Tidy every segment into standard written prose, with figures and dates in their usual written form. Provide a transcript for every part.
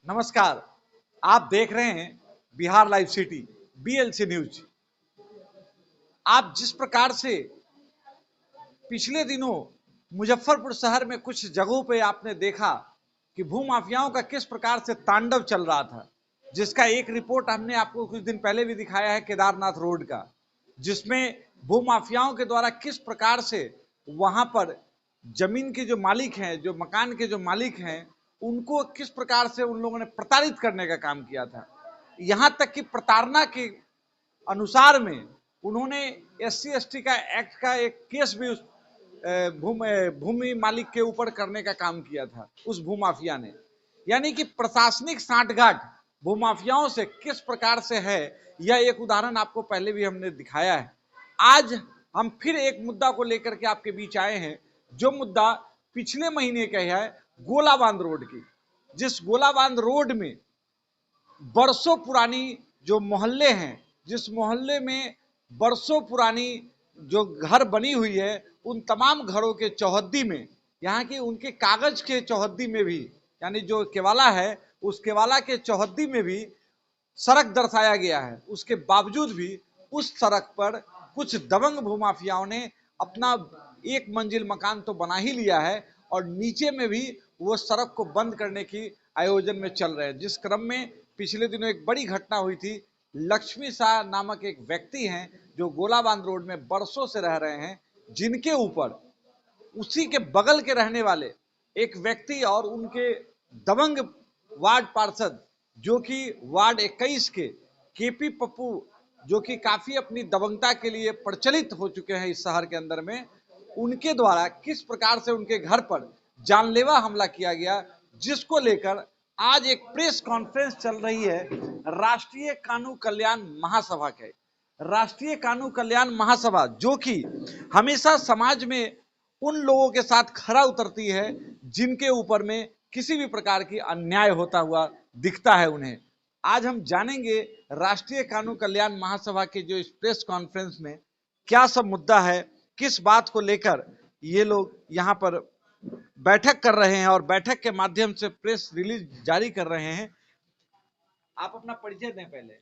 नमस्कार, आप देख रहे हैं Bihar live city BLC news. आप जिस प्रकार से पिछले दिनों मुजफ्फरपुर शहर में कुछ जगहों पे आपने देखा कि भूमाफियाओं का किस प्रकार से तांडव चल रहा था, जिसका एक रिपोर्ट हमने आपको कुछ दिन पहले भी दिखाया है केदारनाथ रोड का, जिसमें भूमाफियाओं के द्वारा किस प्रकार से वहां पर जमीन के जो मालिक हैं, जो मकान के जो मालिक हैं, उनको किस प्रकार से उन लोगों ने प्रताड़ित करने का काम किया था। यहां तक कि प्रताड़ना के अनुसार में उन्होंने एससी एसटी का एक्ट का एक केस भी उस भूमि मालिक के ऊपर करने का काम किया था उस भूमाफिया ने। यानी कि प्रशासनिक सांठगांठ भूमाफियाओं से किस प्रकार से है, यह एक उदाहरण आपको पहले भी हमने दिखाया है। आज हम फिर एक मुद्दा को लेकर के आपके बीच आए हैं, जो मुद्दा पिछले महीने का है, गोलाबांध रोड की। जिस गोलाबांध रोड में बरसों पुरानी जो मोहल्ले हैं, जिस मोहल्ले में बरसों पुरानी जो घर बनी हुई है, उन तमाम घरों के चौहद्दी में, यहाँ की उनके कागज के चौहद्दी में भी, यानी जो केवाला है उस केवाला के चौहद्दी में भी सड़क दर्शाया गया है। उसके बावजूद भी उस सड़क पर कुछ दबंग भूमाफियाओं ने अपना एक मंजिल मकान तो बना ही लिया है और नीचे में भी वो सड़क को बंद करने की आयोजन में चल रहे हैं। जिस क्रम में पिछले दिनों एक बड़ी घटना हुई थी। लक्ष्मी शाह नामक एक व्यक्ति हैं जो गोलाबांध रोड में बरसों से रह रहे हैं, जिनके ऊपर उसी के बगल के रहने वाले एक व्यक्ति और उनके दबंग वार्ड पार्षद, जो कि वार्ड 21 के केपी पप्पू, जो कि काफी अपनी दबंगता के लिए प्रचलित हो चुके हैं इस शहर के अंदर में, उनके द्वारा किस प्रकार से उनके घर पर जानलेवा हमला किया गया, जिसको लेकर आज एक प्रेस कॉन्फ्रेंस चल रही है राष्ट्रीय कानून कल्याण महासभा के। राष्ट्रीय कानून कल्याण महासभा जो कि हमेशा समाज में उन लोगों के साथ खरा उतरती है जिनके ऊपर में किसी भी प्रकार की अन्याय होता हुआ दिखता है उन्हें। आज हम जानेंगे राष्ट्रीय कानून कल्याण महासभा के जो इस प्रेस कॉन्फ्रेंस में क्या सब मुद्दा है, किस बात को लेकर ये लोग यहाँ पर बैठक कर रहे हैं और बैठक के माध्यम से प्रेस रिलीज जारी कर रहे हैं। आप अपना परिचय दें पहले।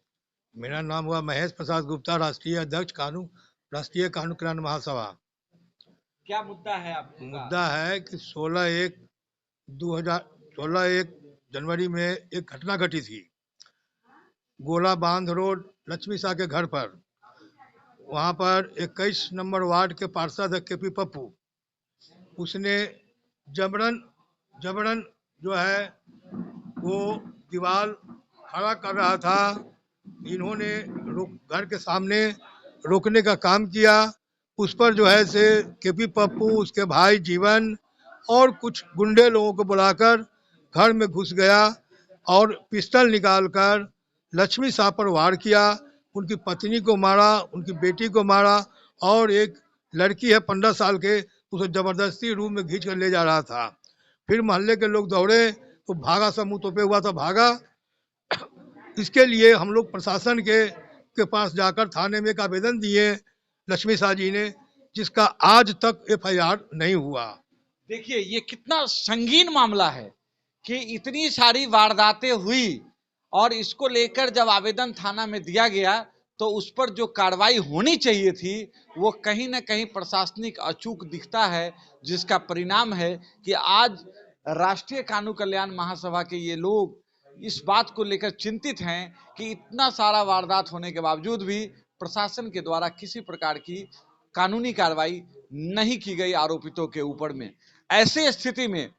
मेरा नाम हुआ महेश प्रसाद गुप्ता, राष्ट्रीय अध्यक्ष राष्ट्रीय कानून कल्याण महासभा। क्या मुद्दा है आपका? मुद्दा है कि 16/1 जनवरी में एक घटना घटी थी गोलाबांध रोड लक्ष्मी शाह के घर पर। वहां पर 21 नंबर वार्ड के पार्षद है केपी पप्पू। उसने जबरन जो है वो दीवार खड़ा कर रहा था, इन्होंने घर के सामने रोकने का काम किया। उस पर जो है से केपी पप्पू, उसके भाई जीवन और कुछ गुंडे लोगों को बुलाकर घर में घुस गया और पिस्टल निकालकर लक्ष्मी शाह पर वार किया। उनकी पत्नी को मारा, उनकी बेटी को मारा और एक लड़की है 15 साल के, उसे जबरदस्ती रूम में खींच कर ले जा रहा था। फिर मोहल्ले के लोग दौड़े तो भागा, सब मुंह तोपे हुआ था, भागा। इसके लिए हम लोग प्रशासन के पास जाकर थाने में एक आवेदन दिए लक्ष्मी शाह जी ने, जिसका आज तक एफआईआर नहीं हुआ। देखिए ये कितना संगीन मामला है कि इतनी सारी वारदातें हुई और इसको लेकर जब आवेदन थाना में दिया गया तो उस पर जो कार्रवाई होनी चाहिए थी वो कहीं ना कहीं प्रशासनिक अचूक दिखता है, जिसका परिणाम है कि आज राष्ट्रीय कानून कल्याण महासभा के ये लोग इस बात को लेकर चिंतित हैं कि इतना सारा वारदात होने के बावजूद भी प्रशासन के द्वारा किसी प्रकार की कानूनी कार्रवाई नहीं की गई आरोपितों के ऊपर में। ऐसे स्थिति में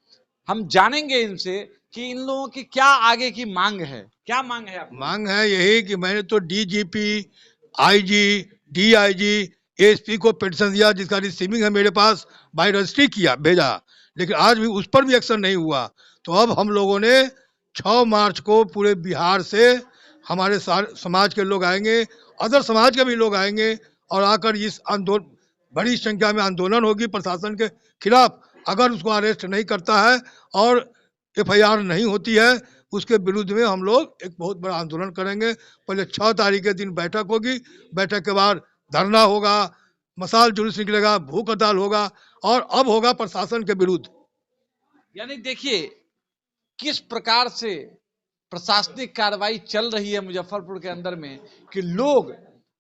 हम जानेंगे इनसे कि इन लोगों की क्या आगे की मांग है। क्या मांग है आपकी? मांग है यही कि मैंने तो डीजीपी, आईजी, डीआईजी, एसपी को पिटीशन दिया, जिसका रिसीविंग है मेरे पास, बाय रजिस्ट्री किया, भेजा, लेकिन आज भी उस पर भी एक्शन नहीं हुआ। तो अब हम लोगों ने 6 मार्च को पूरे बिहार से हमारे समाज के लोग आएंगे, अदर समाज के भी लोग आएंगे और आकर इस आंदोलन, बड़ी संख्या में आंदोलन होगी प्रशासन के खिलाफ। अगर उसको अरेस्ट नहीं करता है और एफआईआर नहीं होती है, उसके विरुद्ध में हम लोग एक बहुत बड़ा आंदोलन करेंगे। पहले 6 तारीख के दिन बैठक होगी, बैठक के बाद धरना होगा, मसाल जुलूस निकलेगा, भूख हड़ताल होगा और अब होगा प्रशासन के विरुद्ध। यानी देखिए किस प्रकार से प्रशासनिक कार्रवाई चल रही है मुजफ्फरपुर के अंदर में कि लोग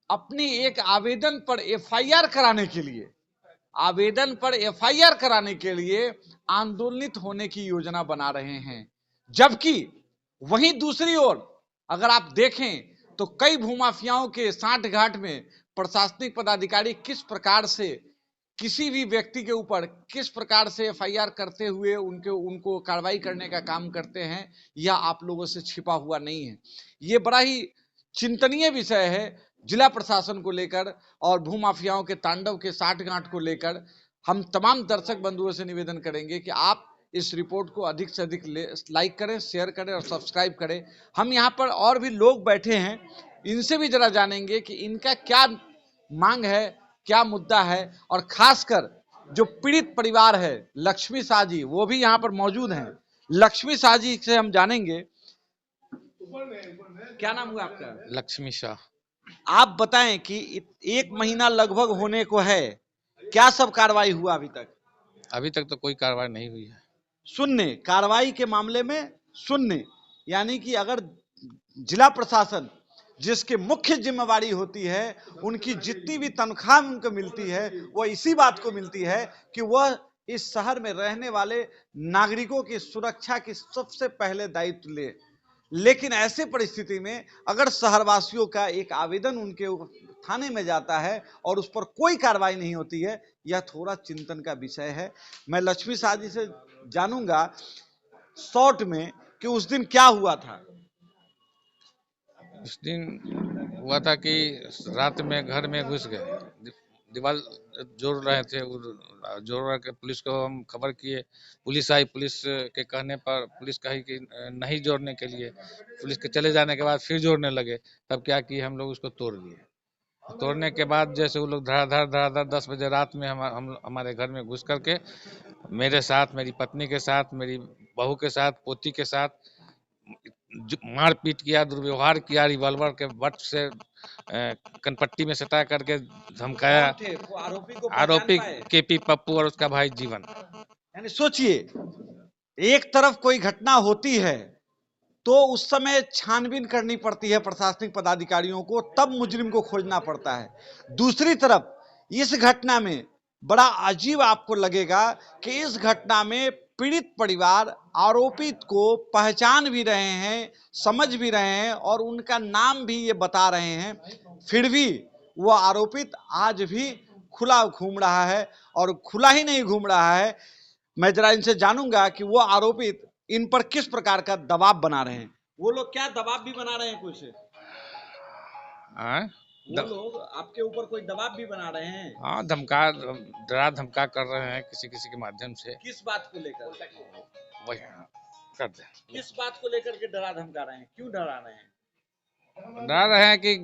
अपनी एक आवेदन पर एफआईआर कराने के लिए आंदोलित होने की योजना बना रहे हैं। जबकि वहीं दूसरी ओर अगर आप देखें तो कई भूमाफियाओं के साठ घाट में प्रशासनिक पदाधिकारी किस प्रकार से किसी भी व्यक्ति के ऊपर किस प्रकार से एफआईआर करते हुए उनको कार्रवाई करने का काम करते हैं, यह आप लोगों से छिपा हुआ नहीं है। ये बड़ा ही चिंतनीय विषय है जिला प्रशासन को लेकर और भूमाफियाओं के तांडव के साठ गांठ को लेकर। हम तमाम दर्शक बंधुओं से निवेदन करेंगे कि आप इस रिपोर्ट को अधिक से अधिक लाइक करें, शेयर करें और सब्सक्राइब करें। हम यहाँ पर और भी लोग बैठे हैं, इनसे भी जरा जानेंगे कि इनका क्या मांग है, क्या मुद्दा है। और खासकर जो पीड़ित परिवार है लक्ष्मी शाह जी, वो भी यहाँ पर मौजूद हैं। लक्ष्मी शाह जी से हम जानेंगे, क्या नाम हुआ आपका? लक्ष्मी शाह। आप बताएं कि एक महीना लगभग होने को है, क्या सब कार्रवाई हुआ अभी तक? अभी तक तो कोई कार्रवाई नहीं हुई है। शून्य कार्रवाई के मामले में, शून्य। यानी कि अगर जिला प्रशासन जिसकी मुख्य जिम्मेवारी होती है, उनकी जितनी भी तनख्वाह उनको मिलती है वो इसी बात को मिलती है कि वह इस शहर में रहने वाले नागरिकों की सुरक्षा की सबसे पहले दायित्व ले। लेकिन ऐसे परिस्थिति में अगर शहरवासियों का एक आवेदन उनके थाने में जाता है और उस पर कोई कार्रवाई नहीं होती है, यह थोड़ा चिंतन का विषय है। मैं लक्ष्मी शाह जी से जानूंगा शॉर्ट में कि उस दिन क्या हुआ था। उस दिन हुआ था कि रात में घर में घुस गए, दीवार जोड़ रहे थे, जोड़ के पुलिस को हम खबर किए। पुलिस आई, पुलिस के कहने पर पुलिस कही कि नहीं जोड़ने के लिए। पुलिस के चले जाने के बाद फिर जोड़ने लगे, तब क्या किए हम लोग उसको तोड़ दिए। तोड़ने के बाद जैसे वो लोग धड़ाधड़ 10 बजे रात में हम हमारे घर में घुस करके मेरे साथ, मेरी पत्नी के साथ, मेरी बहू के साथ, पोती के साथ मारपीट किया, दुर्व्यवहार किया, रिवॉल्वर के बट से कनपट्टी में सटा करके धमकाया। आरोपी केपी पप्पू और उसका भाई जीवन। यानी सोचिए, एक तरफ कोई घटना होती है तो उस समय छानबीन करनी पड़ती है प्रशासनिक पदाधिकारियों को, तब मुजरिम को खोजना पड़ता है। दूसरी तरफ इस घटना में बड़ा अजीब आपको लगेगा कि इस घटना में पीड़ित परिवार आरोपित को पहचान भी रहे हैं, समझ भी रहे हैं और उनका नाम भी ये बता रहे हैं, फिर भी वो आरोपित आज भी खुला घूम रहा है। और खुला ही नहीं घूम रहा है, मैं जरा इनसे जानूंगा कि वो आरोपित इन पर किस प्रकार का दबाव बना रहे हैं। वो लोग क्या दबाव भी बना रहे हैं कुछ? वो लोग आपके ऊपर कोई दबाव भी बना रहे हैं? हाँ, डरा धमका कर रहे हैं किसी किसी के माध्यम से। किस बात को लेकर? वही कर दे। किस बात को लेकर के डरा धमका रहे हैं? क्यों डरा रहे हैं? डरा रहे हैं कि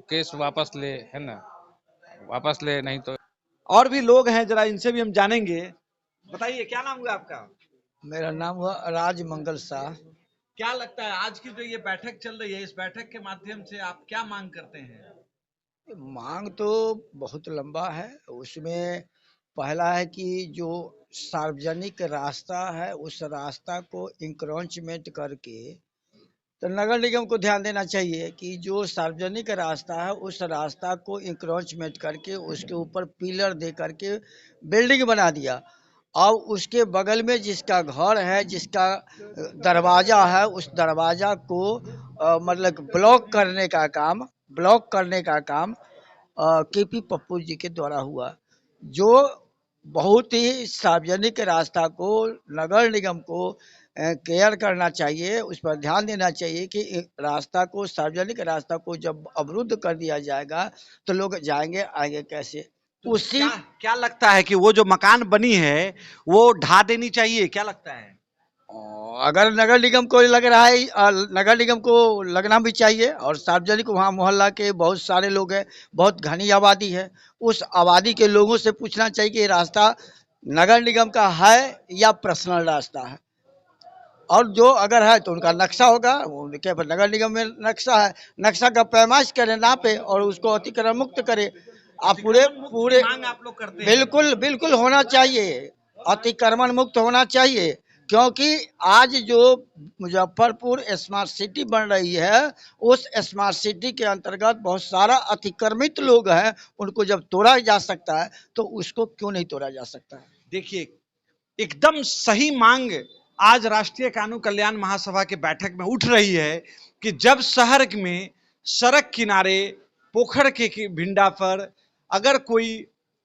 केस वापस ले, है ना, वापस ले, नहीं तो। और भी लोग हैं, जरा इनसे भी हम जानेंगे। बताइए, क्या नाम हुआ आपका? मेरा नाम हुआ राजमंगल शाह। क्या लगता है आज की जो ये बैठक चल रही है, इस बैठक के माध्यम से आप क्या मांग करते हैं? मांग तो बहुत लंबा है। उसमें पहला है कि जो सार्वजनिक रास्ता है उस रास्ता को इंक्रोचमेंट करके, तो नगर निगम को ध्यान देना चाहिए कि जो सार्वजनिक रास्ता है उस रास्ता को इंक्रोचमेंट करके उसके ऊपर पिलर दे करके बिल्डिंग बना दिया और उसके बगल में जिसका घर है, जिसका दरवाजा है, उस दरवाजा को मतलब ब्लॉक करने का काम केपी पप्पू जी के द्वारा हुआ। जो बहुत ही सार्वजनिक रास्ता को नगर निगम को केयर करना चाहिए, उस पर ध्यान देना चाहिए कि रास्ता को, सार्वजनिक रास्ता को जब अवरुद्ध कर दिया जाएगा तो लोग जाएंगे आएंगे कैसे। उसी क्या लगता है कि वो जो मकान बनी है वो ढा देनी चाहिए, क्या लगता है? अगर नगर निगम को लग रहा है, नगर निगम को लगना भी चाहिए। और सार्वजनिक, वहाँ मोहल्ला के बहुत सारे लोग हैं, बहुत घनी आबादी है, उस आबादी के लोगों से पूछना चाहिए कि रास्ता नगर निगम का है या पर्सनल रास्ता है। और जो अगर है तो उनका नक्शा होगा, उनके नगर निगम में नक्शा है, नक्शा का पैमाइश करे, नापे और उसको अतिक्रमण मुक्त करे। आप पूरे पूरे मांग आप लोग करते हैं? बिल्कुल बिल्कुल होना चाहिए, अतिक्रमण मुक्त होना चाहिए, क्योंकि आज जो मुजफ्फरपुर स्मार्ट सिटी बन रही है, उस स्मार्ट सिटी के अंतर्गत बहुत सारा अतिक्रमित लोग हैं, उनको जब तोड़ा जा सकता है तो उसको क्यों नहीं तोड़ा जा सकता है। देखिए, एकदम सही मांग आज राष्ट्रीय कानून कल्याण महासभा के बैठक में उठ रही है कि जब शहर में सड़क किनारे पोखर के भिंडा पर अगर कोई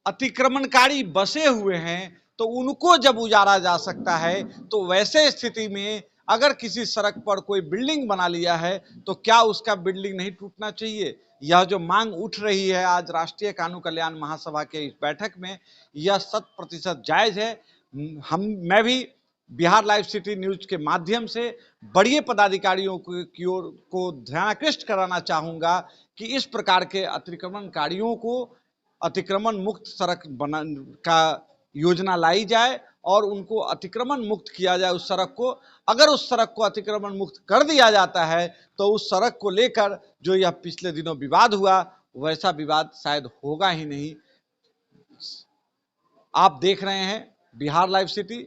अतिक्रमणकारी बसे हुए हैं तो उनको जब उजाड़ा जा सकता है, तो वैसे स्थिति में अगर किसी सड़क पर कोई बिल्डिंग बना लिया है तो क्या उसका बिल्डिंग नहीं टूटना चाहिए? यह जो मांग उठ रही है आज राष्ट्रीय कानून कल्याण महासभा के इस बैठक में, यह 100% जायज है। मैं भी बिहार लाइव सिटी न्यूज के माध्यम से बड़े पदाधिकारियों की ओर को ध्यानाकृष्ट कराना चाहूंगा कि इस प्रकार के अतिक्रमणकारियों को अतिक्रमण मुक्त सड़क बना का योजना लाई जाए और उनको अतिक्रमण मुक्त किया जाए उस सड़क को। अगर उस सड़क को अतिक्रमण मुक्त कर दिया जाता है तो उस सड़क को लेकर जो यह पिछले दिनों विवाद हुआ, वैसा विवाद शायद होगा ही नहीं। आप देख रहे हैं बिहार लाइव सिटी।